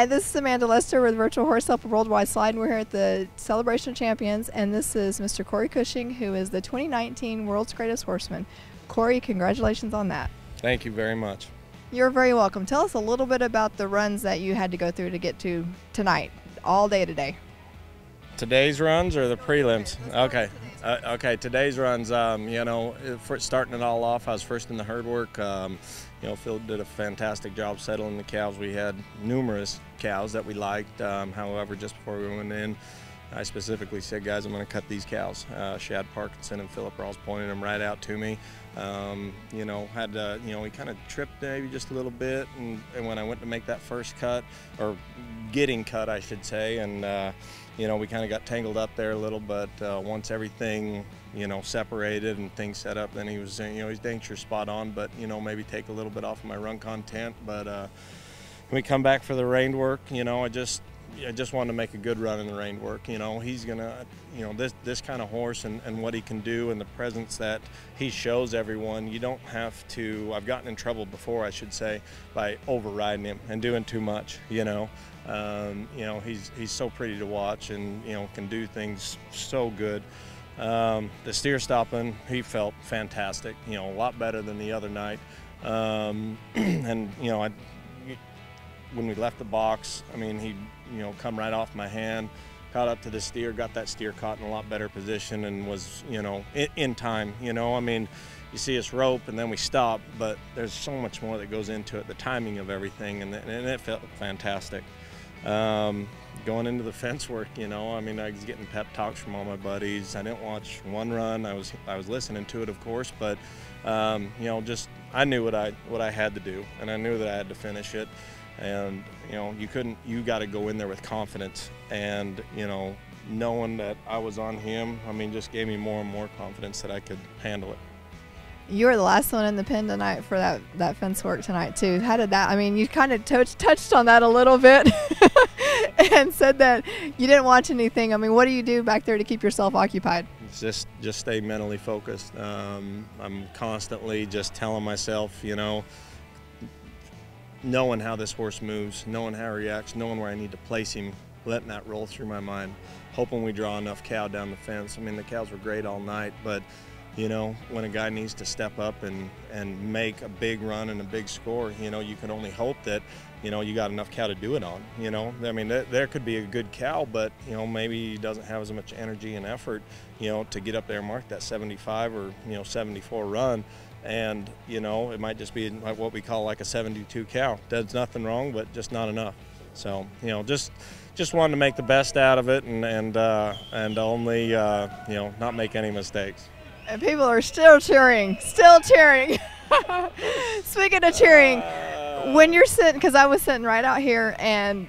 Hi, this is Amanda Lester with Virtual Horse Helper Worldwide Slide, and we're here at the Celebration of Champions, and this is Mr. Corey Cushing, who is the 2019 World's Greatest Horseman. Corey, congratulations on that. Thank you very much. You're very welcome. Tell us a little bit about the runs that you had to go through to get to tonight, all day today. Today's runs or the prelims? Okay. Okay, today's runs, you know, for starting it all off, I was first in the herd work. You know, Phil did a fantastic job settling the cows. We had numerous cows that we liked. However, just before we went in, I specifically said, guys, I'm going to cut these cows. Shad Parkinson and Philip Rawls pointed them right out to me. You know, had to, you know, we kind of tripped maybe just a little bit, and when I went to make that first cut, or getting cut, I should say, and you know, we kind of got tangled up there a little, but once everything, you know, separated and things set up, then he was, you know, he's dangerous spot on, but, you know, maybe take a little bit off of my run content. But when we come back for the rein work, you know, I just wanted to make a good run in the rein work. You know, he's gonna, you know, this kind of horse and what he can do and the presence that he shows everyone, you don't have to, I've gotten in trouble before, I should say, by overriding him and doing too much, you know. You know, he's so pretty to watch, and, you know, can do things so good. The steer stopping, he felt fantastic, you know, a lot better than the other night. And, you know, when we left the box, I mean, he, you know, come right off my hand, caught up to the steer, got that steer caught in a lot better position, and was, you know, in time, you know. I mean, you see us rope and then we stop, but there's so much more that goes into it, the timing of everything, and it felt fantastic. Going into the fence work, you know, I mean, I was getting pep talks from all my buddies. I didn't watch one run. I was listening to it, of course, but you know, just I knew what I had to do, and I knew that I had to finish it. And, you know, you got to go in there with confidence, and, you know, knowing that I was on him, I mean, just gave me more and more confidence that I could handle it. You were the last one in the pen tonight for that fence work tonight too. How did that, I mean, you kind of touched on that a little bit and said that you didn't watch anything. I mean, what do you do back there to keep yourself occupied? Just stay mentally focused. I'm constantly just telling myself, you know, knowing how this horse moves, knowing how he reacts, knowing where I need to place him, letting that roll through my mind, hoping we draw enough cow down the fence. I mean, the cows were great all night, but, you know, when a guy needs to step up and make a big run and a big score, you know, you can only hope that, you know, you got enough cow to do it on, you know. I mean, there could be a good cow, but, you know, maybe he doesn't have as much energy and effort, you know, to get up there and mark that 75 or, you know, 74 run. And, you know, it might just be what we call like a 72 cow. There's nothing wrong, but just not enough. So, you know, just wanted to make the best out of it, and only, you know, not make any mistakes. And people are still cheering, Speaking of cheering, when you're sitting, because I was sitting right out here, and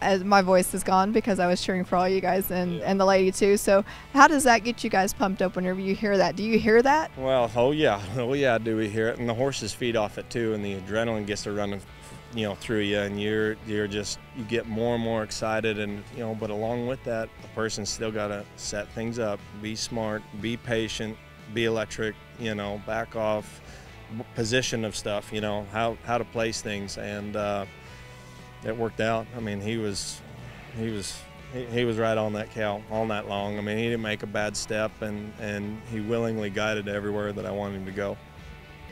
as my voice is gone because I was cheering for all you guys and the lady too. So how does that get you guys pumped up whenever you hear that? Do you hear that? Well, oh yeah, do we hear it? And the horses feed off it too, and the adrenaline gets to running, you know, through you, and you get more and more excited, and, you know, but along with that, the person's still got to set things up, be smart, be patient, be electric, you know, back off, position of stuff, you know, how to place things, and it worked out. I mean, he was right on that cow all night long. I mean, he didn't make a bad step, and he willingly guided everywhere that I wanted him to go.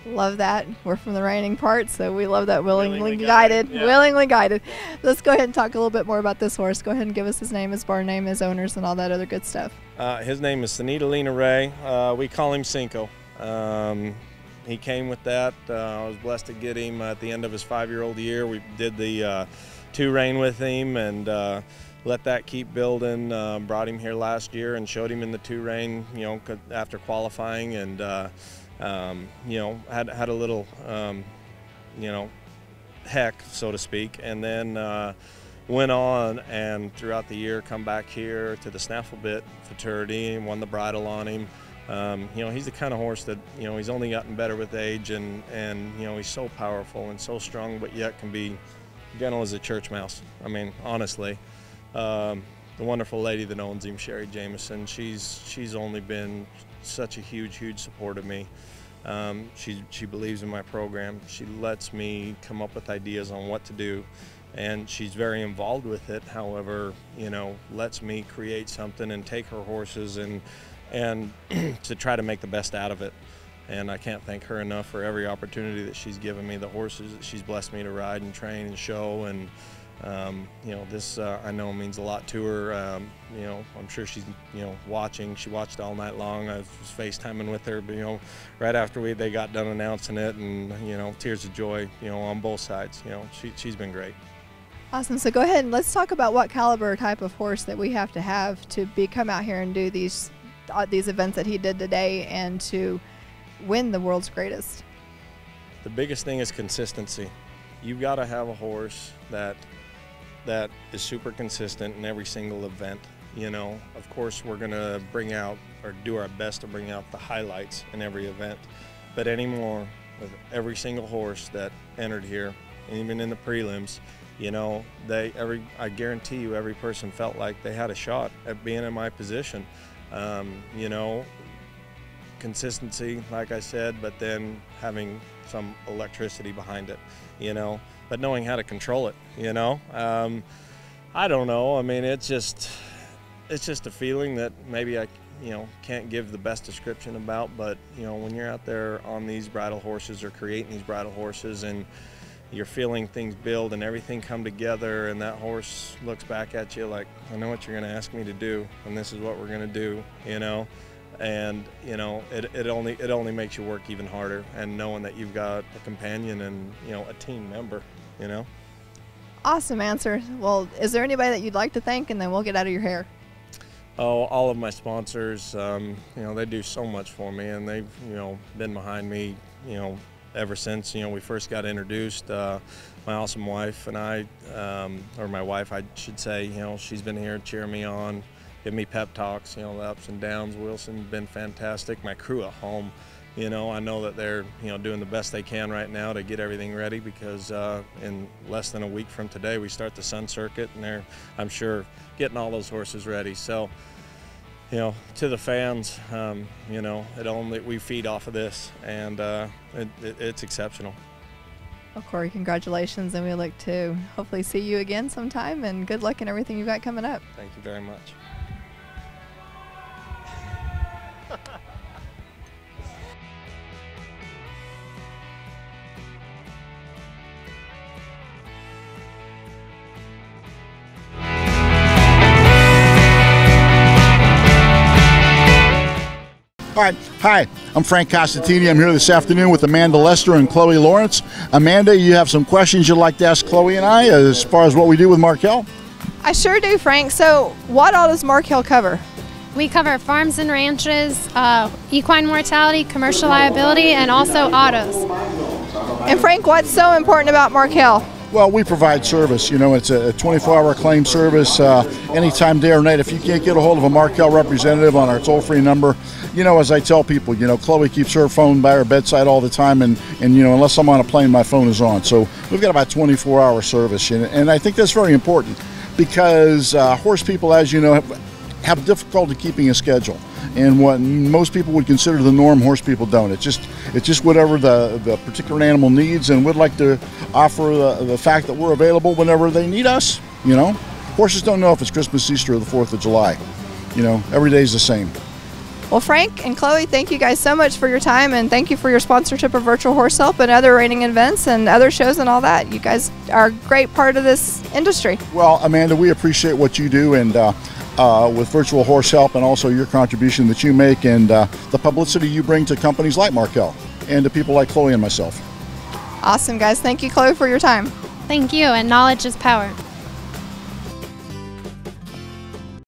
Love that. We're from the reining part, so we love that willingly guided. Yeah. Willingly guided. Let's go ahead and talk a little bit more about this horse. Go ahead and give us his name, his barn name, his owners, and all that other good stuff. His name is Sanita Lena Ray. We call him Cinco. He came with that. I was blessed to get him at the end of his 5-year-old year. We did the 2-rein with him, and let that keep building. Brought him here last year and showed him in the 2-rein, you know, after qualifying, and you know, had a little, you know, heck, so to speak, and then went on, and throughout the year come back here to the Snaffle Bit Fraternity and won the bridle on him. You know, he's the kind of horse that, you know, he's only gotten better with age, and you know, he's so powerful and so strong, but yet can be gentle as a church mouse. I mean, honestly. The wonderful lady that owns him, Sherry Jameson, she's only been such a huge support of me. She believes in my program. She lets me come up with ideas on what to do, and she's very involved with it. However, you know, lets me create something and take her horses and to try to make the best out of it. And I can't thank her enough for every opportunity that she's given me, the horses that she's blessed me to ride and train and show. And you know, this I know means a lot to her. You know, I'm sure she's, you know, watching. She watched all night long. I was FaceTiming with her, but, you know, right after they got done announcing it, and, you know, tears of joy, you know, on both sides. You know, she's been great. Awesome. So go ahead and let's talk about what caliber type of horse that we have to come out here and do these events that he did today and to win the world's greatest. The biggest thing is consistency. You've got to have a horse that is super consistent in every single event. You know, of course, we're going to bring out or do our best to bring out the highlights in every event, but anymore, with every single horse that entered here, even in the prelims, you know, I guarantee you every person felt like they had a shot at being in my position. You know, consistency, like I said, but then having some electricity behind it, you know, but knowing how to control it, you know. I don't know. I mean, it's just a feeling that maybe I, you know, can't give the best description about, but, you know, when you're out there on these bridle horses or creating these bridle horses and you're feeling things build and everything come together, and that horse looks back at you like, I know what you're going to ask me to do, and this is what we're going to do, you know. And, you know, it only makes you work even harder, and knowing that you've got a companion and, you know, a team member, you know. Awesome answer. Well, is there anybody that you'd like to thank, and then we'll get out of your hair? Oh, all of my sponsors. You know, they do so much for me, and they've, you know, been behind me, you know, ever since, you know, we first got introduced. My awesome wife and I, or my wife, I should say, you know, she's been here cheering me on, give me pep talks, you know, the ups and downs. Wilson's been fantastic. My crew at home, you know, I know that they're, you know, doing the best they can right now to get everything ready, because in less than a week from today we start the Sun Circuit, and they're, I'm sure, getting all those horses ready. So, you know, to the fans, you know, we feed off of this, and it's exceptional. Well, Corey, congratulations, and we look to hopefully see you again sometime, and good luck in everything you've got coming up. Thank you very much. All right. Hi, I'm Frank Costantini. I'm here this afternoon with Amanda Lester and Chloe Lawrence. Amanda, you have some questions you'd like to ask Chloe and I as far as what we do with Markel? I sure do, Frank. So what all does Markel cover? We cover farms and ranches, equine mortality, commercial liability, and also autos. And Frank, what's so important about Markel? Well, we provide service. You know, it's a 24-hour claim service anytime, day or night. If you can't get a hold of a Markel representative on our toll-free number, you know, as I tell people, you know, Chloe keeps her phone by her bedside all the time, and you know, unless I'm on a plane, my phone is on. So we've got about 24-hour service, and I think that's very important, because horse people, as you know, have difficulty keeping a schedule. And what most people would consider the norm, horse people don't. It's just whatever the particular animal needs, and we'd like to offer the fact that we're available whenever they need us. You know, horses don't know if it's Christmas, Easter, or the 4th of July. You know, every day is the same. Well, Frank and Chloe, thank you guys so much for your time, and thank you for your sponsorship of Virtual Horse Help and other reining events and other shows and all that. You guys are a great part of this industry. Well, Amanda, we appreciate what you do, and with Virtual Horse Help, and also your contribution that you make, and the publicity you bring to companies like Markel and to people like Chloe and myself. Awesome, guys. Thank you, Chloe, for your time. Thank you, and knowledge is power.